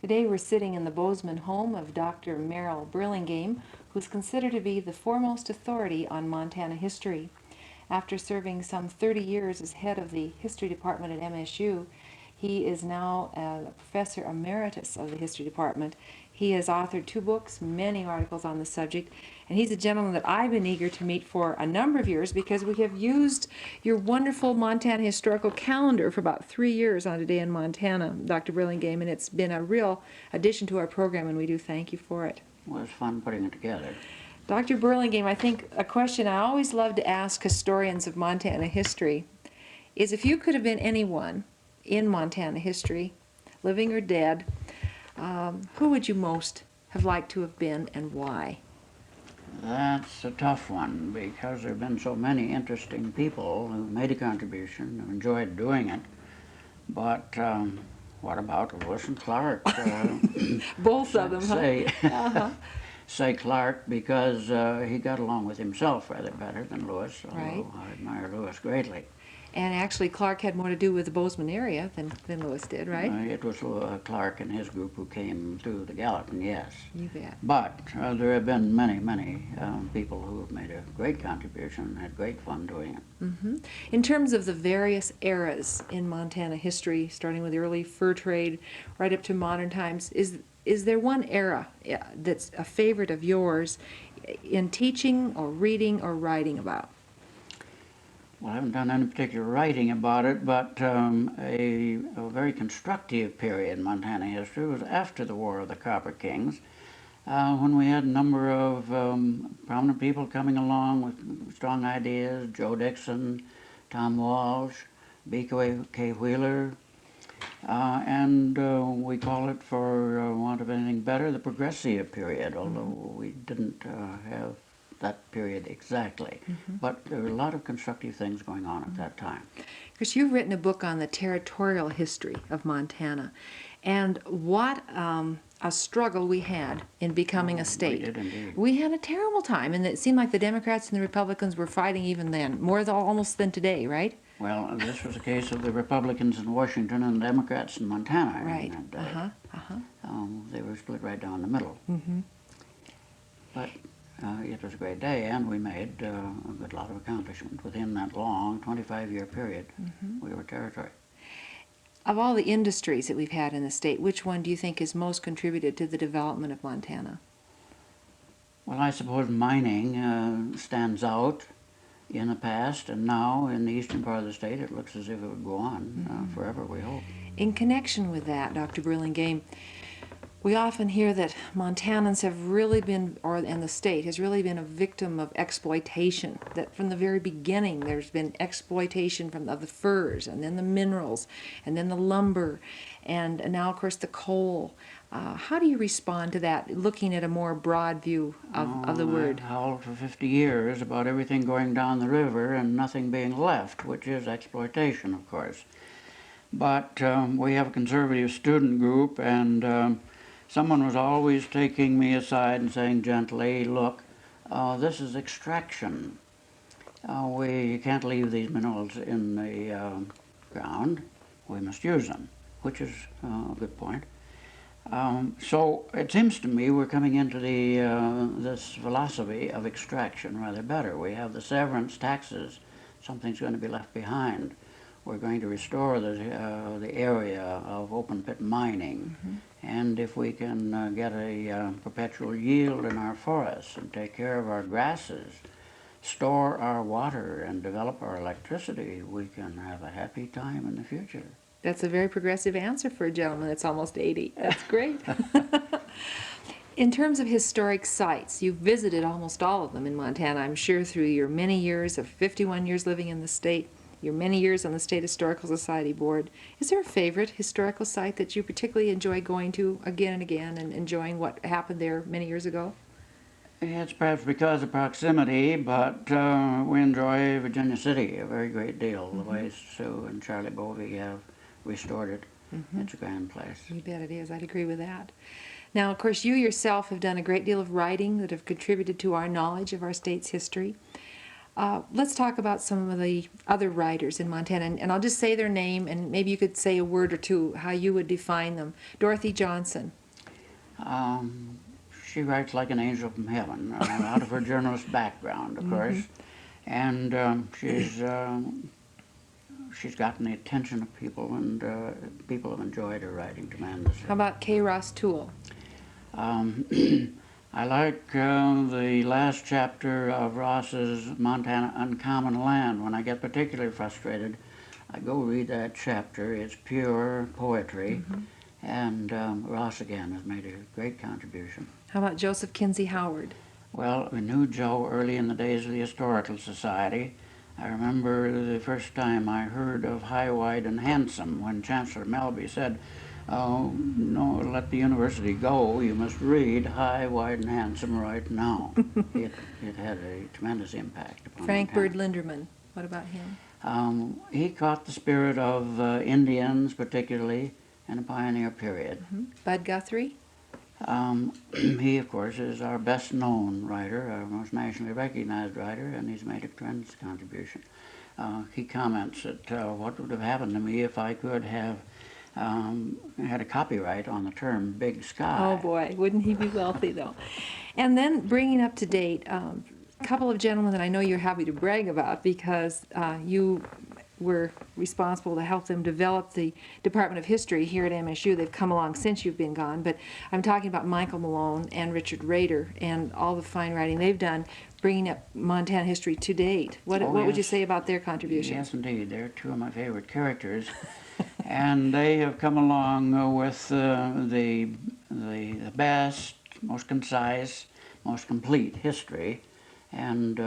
Today we're sitting in the Bozeman home of Dr. Merrill Burlingame, who's considered to be the foremost authority on Montana history. After serving some 30 years as head of the history department at MSU, he is now a professor emeritus of the history department. He has authored 2 books, many articles on the subject, and he's a gentleman that I've been eager to meet for a number of years because we have used your wonderful Montana historical calendar for about 3 years on Today in Montana, Dr. Burlingame, and it's been a real addition to our program, and we do thank you for it. Well, it's fun putting it together. Dr. Burlingame, I think a question I always love to ask historians of Montana history is, if you could have been anyone in Montana history, living or dead, who would you most have liked to have been and why? That's a tough one because there have been so many interesting people who made a contribution, who enjoyed doing it. But what about Lewis and Clark? Both of them, huh? Say Clark because he got along with himself rather better than Lewis, although Right. I admire Lewis greatly. And actually Clark had more to do with the Bozeman area than Lewis did, right? It was Clark and his group who came through the Gallatin, yes. You bet. But there have been many, many people who have made a great contribution and had great fun doing it. Mm-hmm. In terms of the various eras in Montana history, starting with the early fur trade right up to modern times, is there one era that's a favorite of yours in teaching or reading or writing about? Well, I haven't done any particular writing about it, but a very constructive period in Montana history was after the War of the Copper Kings, when we had a number of prominent people coming along with strong ideas: Joe Dixon, Tom Walsh, B.K. Wheeler, and we call it, for want of anything better, the progressive period, although we didn't have that period exactly. But there were a lot of constructive things going on at that time. Because you've written a book on the territorial history of Montana, and what a struggle we had in becoming a state. We did indeed. We had a terrible time, and it seemed like the Democrats and the Republicans were fighting even then, more almost than today, right? Well, this was a case of the Republicans in Washington and the Democrats in Montana. Right. In that day. They were split right down the middle. But it was a great day, and we made a good lot of accomplishment within that long 25-year period. We were territory. Of all the industries that we've had in the state, which one do you think has most contributed to the development of Montana? Well, I suppose mining stands out in the past, and now in the eastern part of the state it looks as if it would go on forever, we hope. In connection with that, Dr. Burlingame, we often hear that Montanans have really been, and the state has really been, a victim of exploitation. That from the very beginning there's been exploitation of the furs, and then the minerals, and then the lumber, and now of course the coal. How do you respond to that, looking at a more broad view of the word? I've howled for 50 years about everything going down the river and nothing being left, which is exploitation, of course. But we have a conservative student group, and someone was always taking me aside and saying gently, look, this is extraction. We can't leave these minerals in the ground. We must use them, which is a good point. So it seems to me we're coming into this philosophy of extraction rather better. We have the severance taxes. Something's going to be left behind. We're going to restore the area of open pit mining. And if we can get a perpetual yield in our forests and take care of our grasses, store our water and develop our electricity, we can have a happy time in the future. That's a very progressive answer for a gentleman that's almost 80. That's great. In terms of historic sites, you've visited almost all of them in Montana, I'm sure, through your many years of 51 years living in the state, your many years on the State Historical Society Board. Is there a favorite historical site that you particularly enjoy going to again and again and enjoying what happened there many years ago? It's perhaps because of proximity, but we enjoy Virginia City a very great deal. The way Sue and Charlie Bovey have restored it. It's a grand place. You bet it is. I'd agree with that. Now, of course, you yourself have done a great deal of writing that have contributed to our knowledge of our state's history. Let's talk about some of the other writers in Montana, and I'll just say their name, and maybe you could say a word or two how you would define them. Dorothy Johnson. She writes like an angel from heaven, out of her journalist background, of course, and she's gotten the attention of people, and people have enjoyed her writing tremendously. How about K. Ross Toole? I like the last chapter of Ross's Montana Uncommon Land. When I get particularly frustrated, I go read that chapter. It's pure poetry, and Ross again has made a great contribution. How about Joseph Kinsey Howard? Well, we knew Joe early in the days of the Historical Society. I remember the first time I heard of High, Wide, and Handsome when Chancellor Melby said, "Oh, no, let the university go. You must read High, Wide, and Handsome right now." It had a tremendous impact upon Frank Montana. Bird Linderman. What about him? He caught the spirit of Indians, particularly, in a pioneer period. Bud Guthrie? He, of course, is our best-known writer, our most nationally recognized writer, and he's made a tremendous contribution. He comments that what would have happened to me if I could have had a copyright on the term Big Sky. Oh boy, wouldn't he be wealthy though. And then bringing up to date a couple of gentlemen that I know you're happy to brag about because you were responsible to help them develop the Department of History here at MSU. They've come along since you've been gone, but I'm talking about Michael Malone and Richard Roeder and all the fine writing they've done bringing up Montana history to date. What would you say about their contributions? Yes, indeed. They're two of my favorite characters. And they have come along with the best, most concise, most complete history. And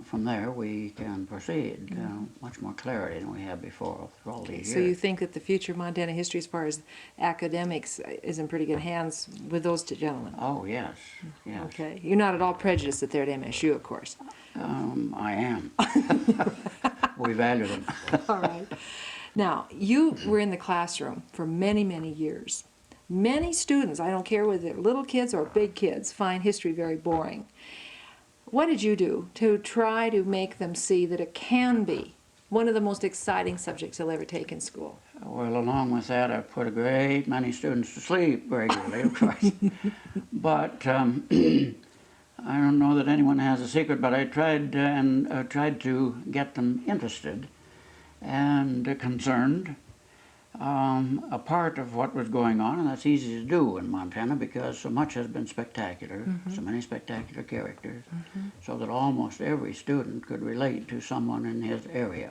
from there we can proceed much more clarity than we have before for all these years. So you think that the future of Montana history as far as academics is in pretty good hands with those two gentlemen? Oh, yes, yes. Okay. You're not at all prejudiced that they're at MSU, of course. I am. We value them. All right. Now, you were in the classroom for many, many years. Many students, I don't care whether they're little kids or big kids, find history very boring. What did you do to try to make them see that it can be one of the most exciting subjects they'll ever take in school? Well, along with that, I've put a great many students to sleep regularly, of course. But I don't know that anyone has a secret, but I tried to get them interested and concerned. A part of what was going on, and that's easy to do in Montana because so much has been spectacular, so many spectacular characters, so that almost every student could relate to someone in his area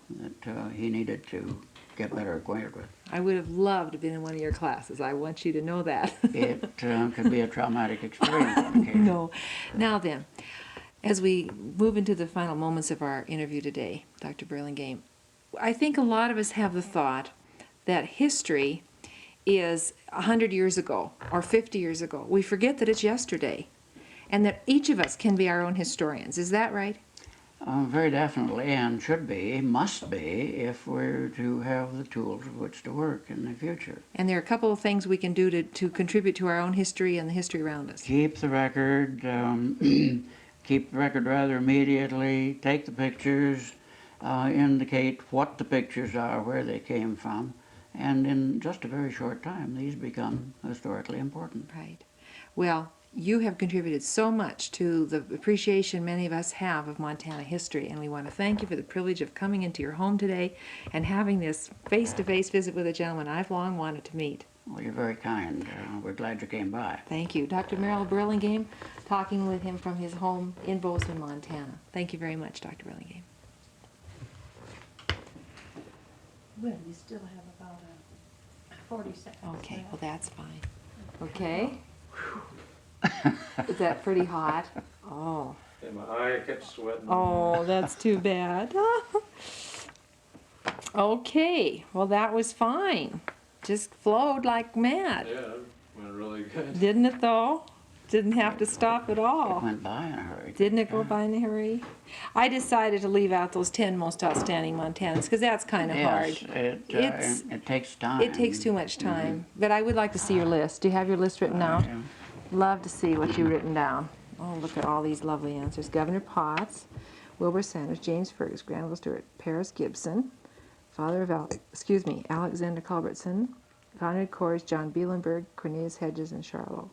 that he needed to get better acquainted with. I would have loved to have been in one of your classes. I want you to know that. It could be a traumatic experience on occasion. No. Now then, as we move into the final moments of our interview today, Dr. Burlingame, I think a lot of us have the thought that history is 100 years ago or 50 years ago. We forget that it's yesterday and that each of us can be our own historians. Is that right? Very definitely, and should be, must be, if we're to have the tools with which to work in the future. And there are a couple of things we can do to contribute to our own history and the history around us. Keep the record, keep the record rather immediately, take the pictures, indicate what the pictures are, where they came from, and in just a very short time, these become historically important. Right. Well, you have contributed so much to the appreciation many of us have of Montana history, and we want to thank you for the privilege of coming into your home today and having this face-to-face visit with a gentleman I've long wanted to meet. Well, you're very kind. We're glad you came by. Thank you. Dr. Merrill Burlingame, talking with him from his home in Bozeman, Montana. Thank you very much, Dr. Burlingame. Well, you still have about 40 seconds. Okay, left. well that's fine. Okay. Is that pretty hot? Oh. And my eye kept sweating. Oh, that's too bad. Okay, well that was fine. Just flowed like mad. Yeah, it went really good. Didn't it though? Didn't have to stop at It all. went by in a hurry. Didn't it go by in a hurry? I decided to leave out those 10 most outstanding Montanans because that's kind of hard. Yes, it takes time. It takes too much time. But I would like to see your list. Do you have your list written out? Yeah. Love to see what you've written down. Oh, look at all these lovely answers. Governor Potts, Wilbur Sanders, James Fergus, Granville Stewart, Paris Gibson, father of Alexander Culbertson, Conrad Kors, John Bielenberg, Cornelius Hedges, and Charlotte